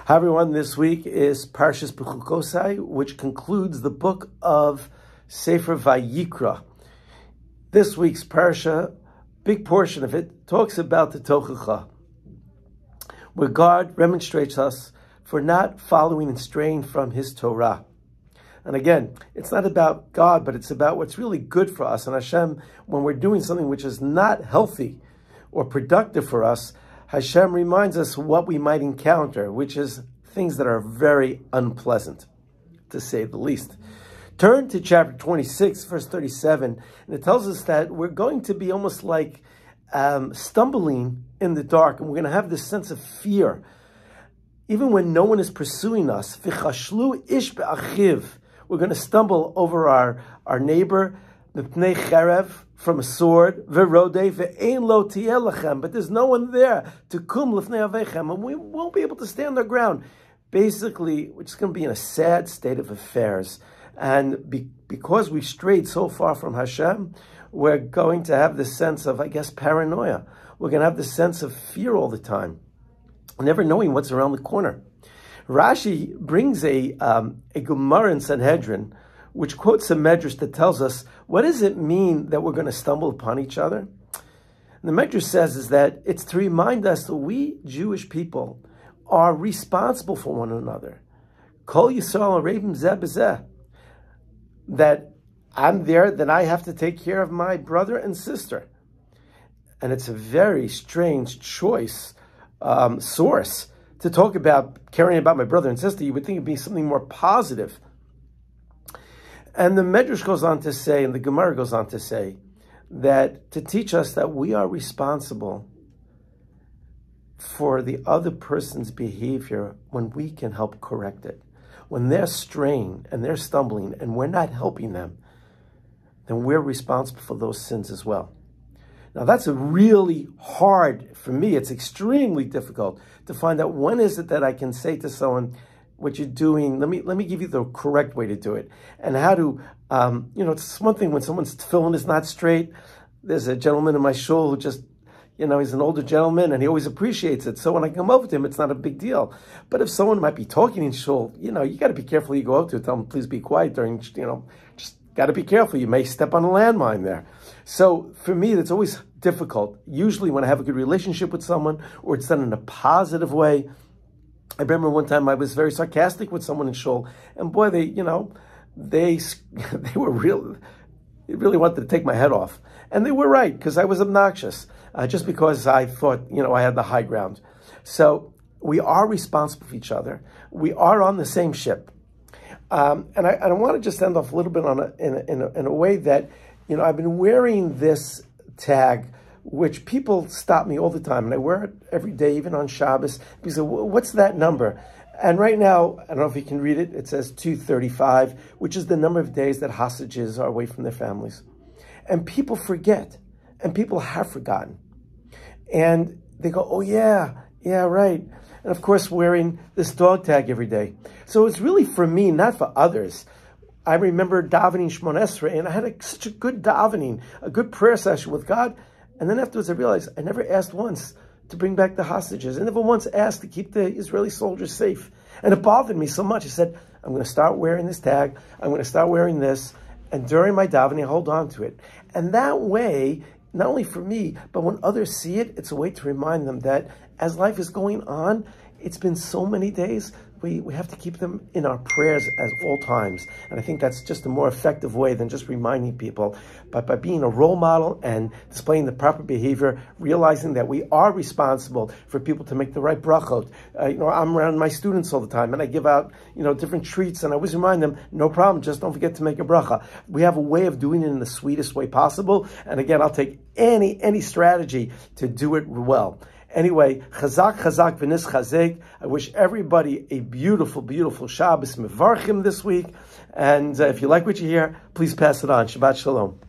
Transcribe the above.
Hi everyone, this week is Parshas Bechukosai, which concludes the book of Sefer Vayikra. This week's Parsha, big portion of it, talks about the Tochacha, where God remonstrates us for not following and straying from His Torah. And again, it's not about God, but it's about what's really good for us. And Hashem, when we're doing something which is not healthy or productive for us, Hashem reminds us what we might encounter, which is things that are very unpleasant, to say the least. Turn to chapter 26, verse 37, and it tells us that we're going to be almost like stumbling in the dark, and we're going to have this sense of fear. Even when no one is pursuing us, V'chashlu ish be'achiv, we're going to stumble over our neighbor, Mipnei cherev, from a sword, V'rodei ve'ein lo tieh lachem, but there's no one there to kum lifnei avechem, and we won't be able to stand our ground. Basically, we're just going to be in a sad state of affairs. And because we've strayed so far from Hashem, we're going to have this sense of, I guess, paranoia. We're going to have this sense of fear all the time, never knowing what's around the corner. Rashi brings a Gemara in Sanhedrin, which quotes a medrash that tells us, what does it mean that we're going to stumble upon each other? And the medrash says is that it's to remind us that we Jewish people are responsible for one another. Kol Yisrael Arevim Zeh B'Zeh. That I'm there, then I have to take care of my brother and sister. And it's a very strange choice source to talk about caring about my brother and sister. You would think it'd be something more positive. And the Medrash goes on to say, and the Gemara goes on to say, that to teach us that we are responsible for the other person's behavior when we can help correct it. When they're straying and they're stumbling and we're not helping them, then we're responsible for those sins as well. Now that's a really hard, for me, it's extremely difficult to find out when is it that I can say to someone, what you're doing, let me give you the correct way to do it. And how to, it's one thing when someone's tefillin is not straight. There's a gentleman in my shul who just, he's an older gentleman and he always appreciates it. So when I come over to him, it's not a big deal. But if someone might be talking in shul, you got to be careful you go out to, tell them, please be quiet during, just got to be careful. You may step on a landmine there. So for me, that's always difficult. Usually when I have a good relationship with someone or it's done in a positive way. I remember one time I was very sarcastic with someone in shul, and boy, they were they really wanted to take my head off. And they were right, because I was obnoxious, just because I thought, I had the high ground. So we are responsible for each other. We are on the same ship. And I want to just end off a little bit in a way that, I've been wearing this tag, which people stop me all the time, and I wear it every day, even on Shabbos. Because what's that number? And right now, I don't know if you can read it, it says 235, which is the number of days that hostages are away from their families. And people forget, and people have forgotten. And they go, oh yeah, right. And of course, wearing this dog tag every day. So it's really for me, not for others. I remember davening Shmon Esrei, and I had such a good davening, a good prayer session with God. And then afterwards I realized I never asked once to bring back the hostages. I never once asked to keep the Israeli soldiers safe. And it bothered me so much. I said, I'm going to start wearing this tag. I'm going to start wearing this. And during my davening, I hold on to it. And that way, not only for me, but when others see it, it's a way to remind them that as life is going on, it's been so many days, we have to keep them in our prayers at all times. And I think that's just a more effective way than just reminding people. But by being a role model and displaying the proper behavior, realizing that we are responsible for people to make the right brachot. I'm around my students all the time and I give out, different treats, and I always remind them, no problem, just don't forget to make a bracha. We have a way of doing it in the sweetest way possible. And again, I'll take any strategy to do it well. Anyway, chazak, v'nis chazek. I wish everybody a beautiful, beautiful Shabbos mevarchim this week. And if you like what you hear, please pass it on. Shabbat shalom.